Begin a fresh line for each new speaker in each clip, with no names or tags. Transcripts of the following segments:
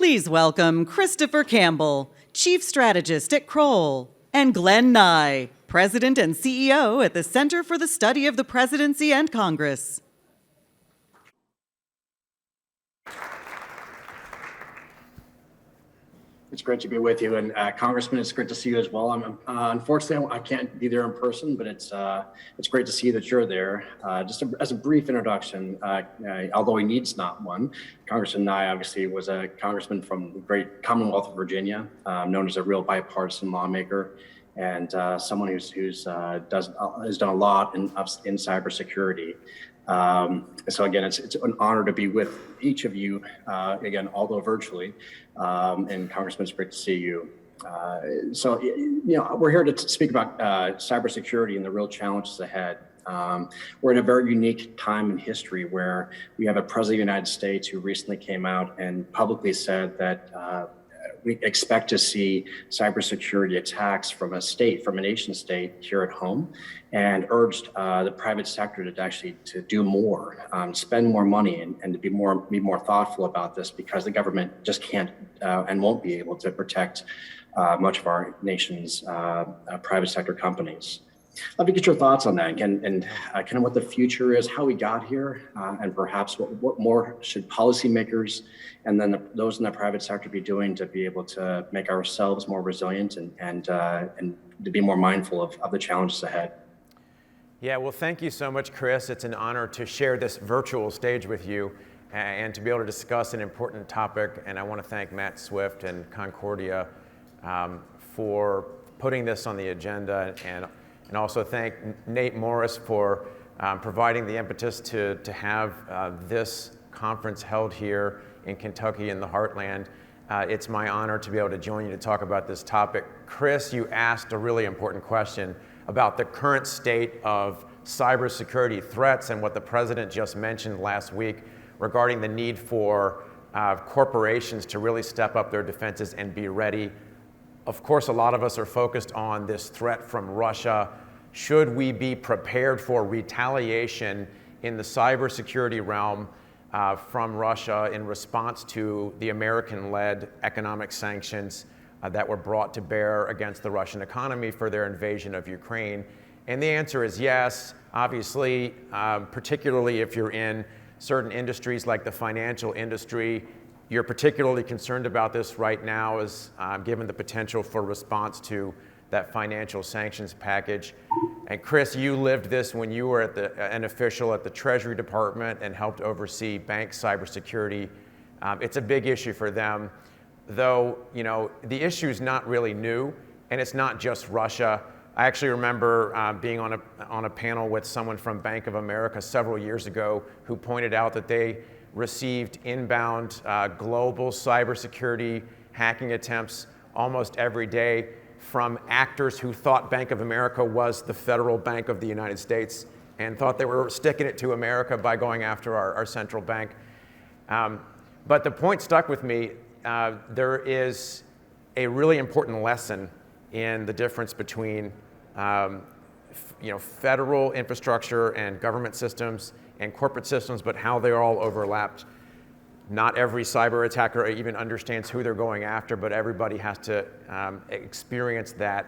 Please welcome Christopher Campbell, Chief Strategist at Kroll, and Glenn Nye, President and CEO at the Center for the Study of the Presidency and Congress.
It's great to be with you, and Congressman, it's great to see you as well. Unfortunately, I can't be there in person, but it's great to see that you're there. Just as a brief introduction, although he needs not one, Congressman Nye obviously was a congressman from the great Commonwealth of Virginia, known as a real bipartisan lawmaker, and someone who's has done a lot in cybersecurity. So again, it's an honor to be with each of you, again, although virtually, and Congressman, it's great to see you. So, we're here to speak about cybersecurity and the real challenges ahead. We're in a very unique time in history where we have a president of the United States who recently came out and publicly said that we expect to see cybersecurity attacks from a nation state here at home, and urged the private sector to do more, spend more money, and to be more thoughtful about this, because the government just can't and won't be able to protect much of our nation's private sector companies. I'd love to get your thoughts on that and kind of what the future is, how we got here, and perhaps what more should policymakers and then those in the private sector be doing to be able to make ourselves more resilient and to be more mindful of the challenges ahead.
Yeah, well, thank you so much, Chris. It's an honor to share this virtual stage with you and to be able to discuss an important topic. And I want to thank Matt Swift and Concordia for putting this on the agenda, and also thank Nate Morris for providing the impetus to have this conference held here in Kentucky in the heartland. It's my honor to be able to join you to talk about this topic. Chris, you asked a really important question about the current state of cybersecurity threats and what the president just mentioned last week regarding the need for corporations to really step up their defenses and be ready. Of course, a lot of us are focused on this threat from Russia. Should we be prepared for retaliation in the cybersecurity realm from Russia in response to the American-led economic sanctions that were brought to bear against the Russian economy for their invasion of Ukraine? And the answer is yes. Obviously, particularly if you're in certain industries like the financial industry, you're particularly concerned about this right now, as given the potential for response to that financial sanctions package. And Chris, you lived this when you were an official at the Treasury Department and helped oversee bank cybersecurity. It's a big issue for them, though the issue is not really new, and it's not just Russia. I actually remember being on a panel with someone from Bank of America several years ago who pointed out that they received inbound global cybersecurity hacking attempts almost every day from actors who thought Bank of America was the Federal Bank of the United States and thought they were sticking it to America by going after our central bank. But the point stuck with me. There is a really important lesson in the difference between federal infrastructure and government systems and corporate systems, but how they're all overlapped. Not every cyber attacker even understands who they're going after, but everybody has to experience that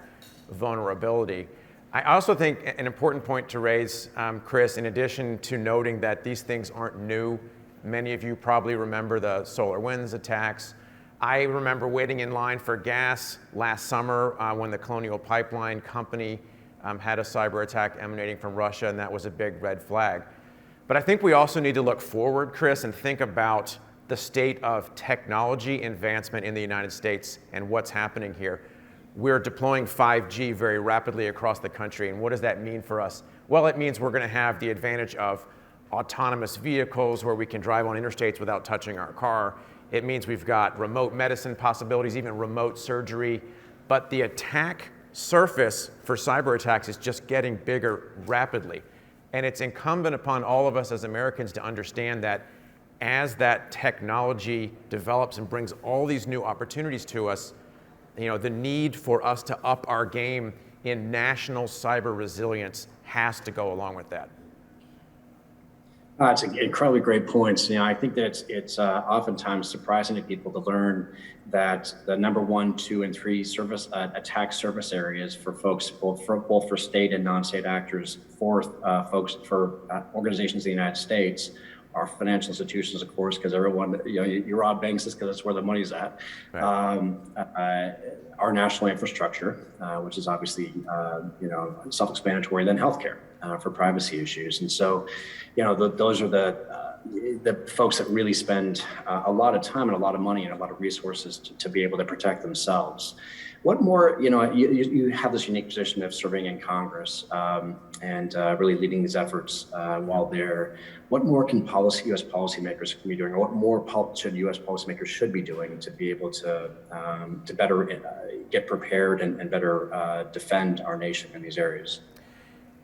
vulnerability. I also think an important point to raise, Chris, in addition to noting that these things aren't new, many of you probably remember the SolarWinds attacks. I remember waiting in line for gas last summer when the Colonial Pipeline Company had a cyber attack emanating from Russia, and that was a big red flag. But I think we also need to look forward, Chris, and think about the state of technology advancement in the United States and what's happening here. We're deploying 5G very rapidly across the country, and what does that mean for us? Well, it means we're going to have the advantage of autonomous vehicles where we can drive on interstates without touching our car. It means we've got remote medicine possibilities, even remote surgery. But the attack surface for cyber attacks is just getting bigger rapidly. And it's incumbent upon all of us as Americans to understand that as that technology develops and brings all these new opportunities to us, the need for us to up our game in national cyber resilience has to go along with that.
It's incredibly great points. I think that it's oftentimes surprising to people to learn that the number 1, 2, and 3 service attack surface areas for folks, both for state and non-state actors, for folks for organizations in the United States, are financial institutions, of course, because everyone, you rob banks just because that's where the money's at. Right. Our national infrastructure, which is obviously, self-explanatory, then healthcare for privacy issues. And so, those are the folks that really spend a lot of time and a lot of money and a lot of resources to be able to protect themselves. What more, you have this unique position of serving in Congress and really leading these efforts while there. What more can U.S. policymakers be doing, or what more should U.S. policymakers should be doing to be able to better get prepared and better defend our nation in these areas?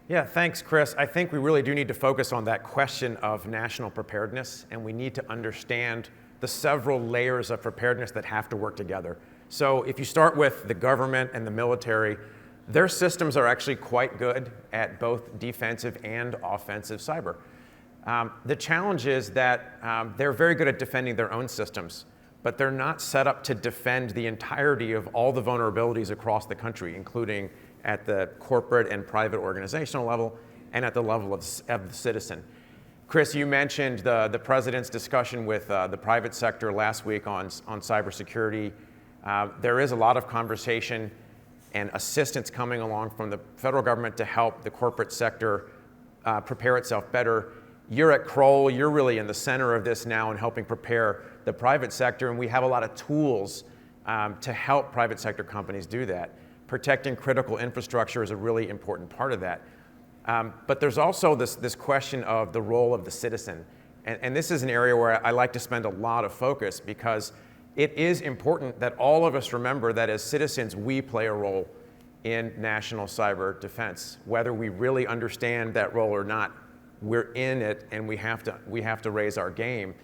Yeah, thanks, Chris. I think we really do need to focus on that question of national preparedness, and we need to understand the several layers of preparedness that have to work together. So if you start with the government and the military, their systems are actually quite good at both defensive and offensive cyber. The challenge is that they're very good at defending their own systems, but they're not set up to defend the entirety of all the vulnerabilities across the country, including at the corporate and private organizational level and at the level of the citizen. Chris, you mentioned the president's discussion with the private sector last week on cybersecurity. There is a lot of conversation and assistance coming along from the federal government to help the corporate sector prepare itself better. You're at Kroll, you're really in the center of this now and helping prepare the private sector, and we have a lot of tools to help private sector companies do that. Protecting critical infrastructure is a really important part of that. But there's also this question of the role of the citizen. And this is an area where I like to spend a lot of focus, because it is important that all of us remember that as citizens, we play a role in national cyber defense. Whether we really understand that role or not, we're in it, and we have to raise our game.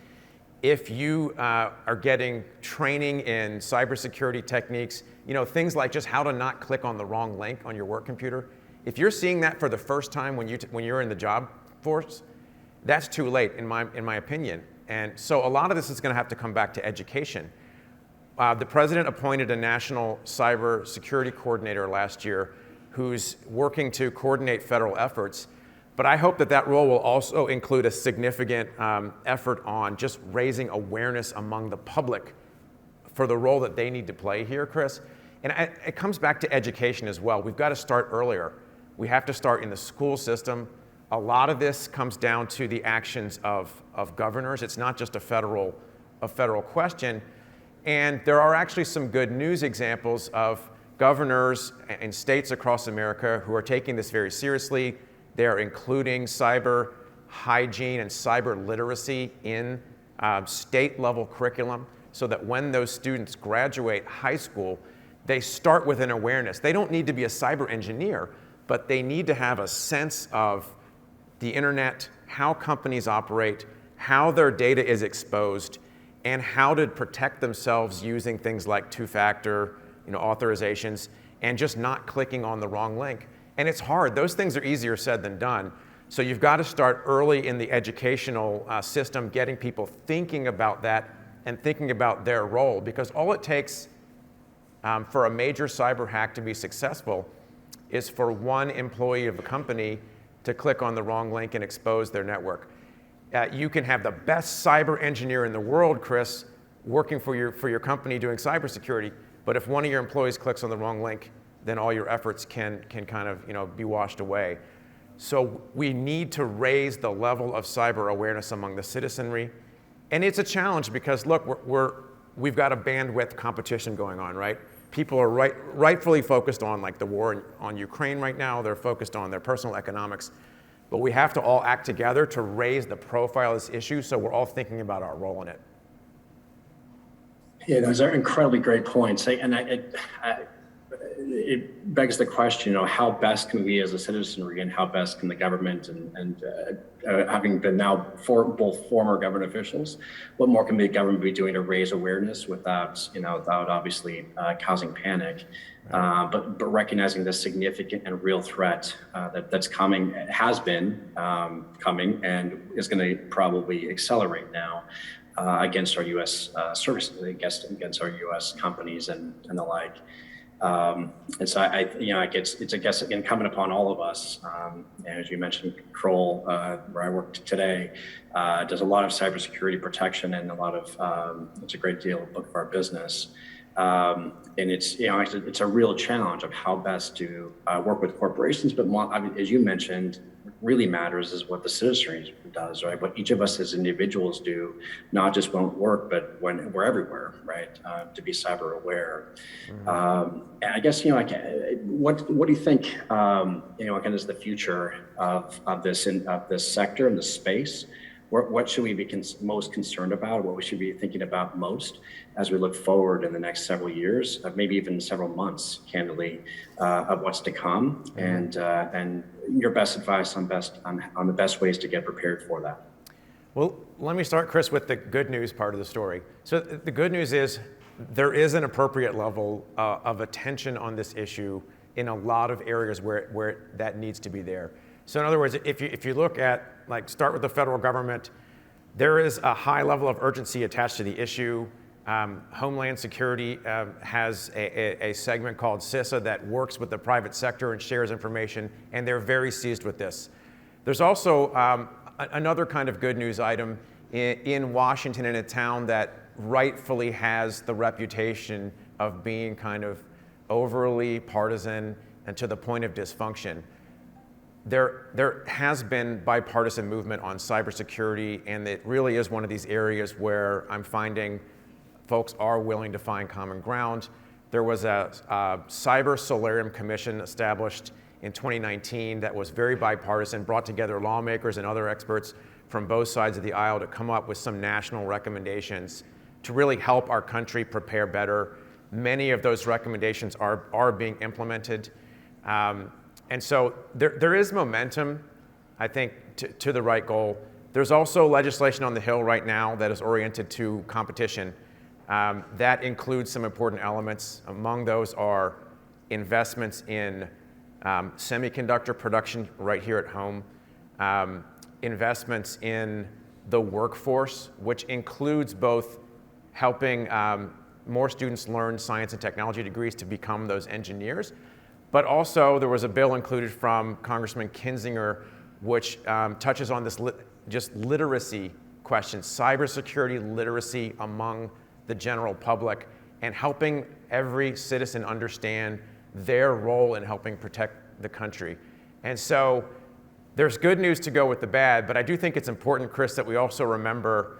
If you are getting training in cybersecurity techniques, things like just how to not click on the wrong link on your work computer, if you're seeing that for the first time when you're in the job force, that's too late in my opinion. And so a lot of this is going to have to come back to education. The president appointed a national cyber security coordinator last year who's working to coordinate federal efforts. But I hope that role will also include a significant effort on just raising awareness among the public for the role that they need to play here, Chris. And it comes back to education as well. We've got to start earlier. We have to start in the school system. A lot of this comes down to the actions of governors. It's not just a federal question. And there are actually some good news examples of governors in states across America who are taking this very seriously. They're including cyber hygiene and cyber literacy in state-level curriculum, so that when those students graduate high school, they start with an awareness. They don't need to be a cyber engineer, but they need to have a sense of the internet, how companies operate, how their data is exposed, and how to protect themselves using things like two-factor authorizations and just not clicking on the wrong link. And it's hard. Those things are easier said than done. So you've got to start early in the educational system, getting people thinking about that and thinking about their role, because all it takes for a major cyber hack to be successful is for one employee of a company to click on the wrong link and expose their network. You can have the best cyber engineer in the world, Chris, working for your company doing cybersecurity, but if one of your employees clicks on the wrong link, then all your efforts can kind of be washed away. So we need to raise the level of cyber awareness among the citizenry. And it's a challenge because, look, we've got a bandwidth competition going on, right? People are rightfully focused on like the war on Ukraine right now. They're focused on their personal economics. But we have to all act together to raise the profile of this issue so we're all thinking about our role in it.
Yeah, those are incredibly great points. And it begs the question, how best can we as a citizenry and how best can the government and having been now both former government officials, what more can the government be doing to raise awareness without obviously causing panic, but recognizing the significant and real threat that's coming, has been coming, and is going to probably accelerate now against our U.S. services, against our U.S. companies and the like. And so I guess it's incumbent upon all of us. As you mentioned, Kroll, where I work today, does a lot of cybersecurity protection and it's a great deal of our business. And it's a real challenge of how best to work with corporations, but as you mentioned, what really matters is what the citizenry does, right? What each of us as individuals do, not just when at work, but when we're everywhere, right? To be cyber aware. And I guess, what do you think, again, is the future of this sector and the space? What should we be most concerned about? What we should be thinking about most as we look forward in the next several years, maybe even several months, candidly, of what's to come, and your best advice on the best ways to get prepared for that.
Well, let me start, Chris, with the good news part of the story. So the good news is there is an appropriate level of attention on this issue in a lot of areas where that needs to be there. So in other words, if you look at, start with the federal government, there is a high level of urgency attached to the issue. Homeland Security has a segment called CISA that works with the private sector and shares information, and they're very seized with this. There's also another kind of good news item in Washington, in a town that rightfully has the reputation of being kind of overly partisan and to the point of dysfunction. There has been bipartisan movement on cybersecurity, and it really is one of these areas where I'm finding folks are willing to find common ground. There was a Cyber Solarium Commission established in 2019 that was very bipartisan, brought together lawmakers and other experts from both sides of the aisle to come up with some national recommendations to really help our country prepare better. Many of those recommendations are being implemented. And so there is momentum, I think, to the right goal. There's also legislation on the Hill right now that is oriented to competition. That includes some important elements. Among those are investments in semiconductor production right here at home, investments in the workforce, which includes both helping more students learn science and technology degrees to become those engineers. But also, there was a bill included from Congressman Kinzinger, which touches on this just literacy questions, cybersecurity literacy among the general public, and helping every citizen understand their role in helping protect the country. And so there's good news to go with the bad, but I do think it's important, Chris, that we also remember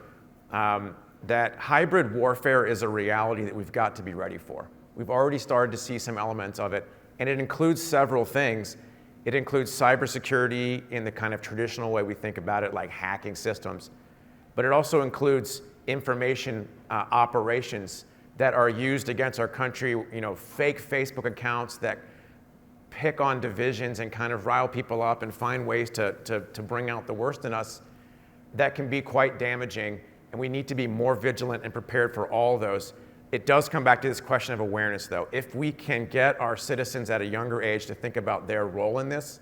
that hybrid warfare is a reality that we've got to be ready for. We've already started to see some elements of it. And it includes several things. It includes cybersecurity in the kind of traditional way we think about it, like hacking systems. But it also includes information operations that are used against our country, fake Facebook accounts that pick on divisions and kind of rile people up and find ways to bring out the worst in us. That can be quite damaging, and we need to be more vigilant and prepared for all those. It does come back to this question of awareness, though. If we can get our citizens at a younger age to think about their role in this,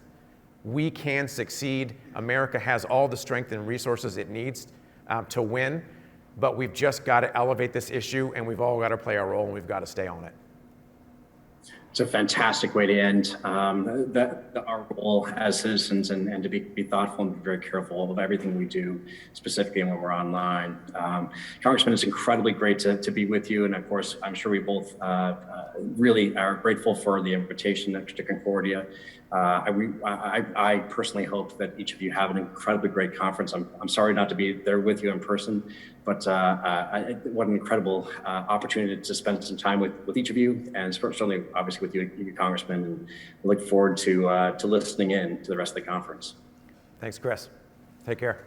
we can succeed. America has all the strength and resources it needs to win, but we've just got to elevate this issue, and we've all got to play our role, and we've got to stay on it.
It's a fantastic way to end our role as citizens, and to be thoughtful and be very careful of everything we do, specifically when we're online. Congressman, it's incredibly great to be with you. And of course, I'm sure we both really are grateful for the invitation to Concordia. I personally hope that each of you have an incredibly great conference. I'm sorry not to be there with you in person, but what an incredible opportunity to spend some time with each of you, and certainly, obviously, with you, Congressman. And I look forward to listening in to the rest of the conference.
Thanks, Chris. Take care.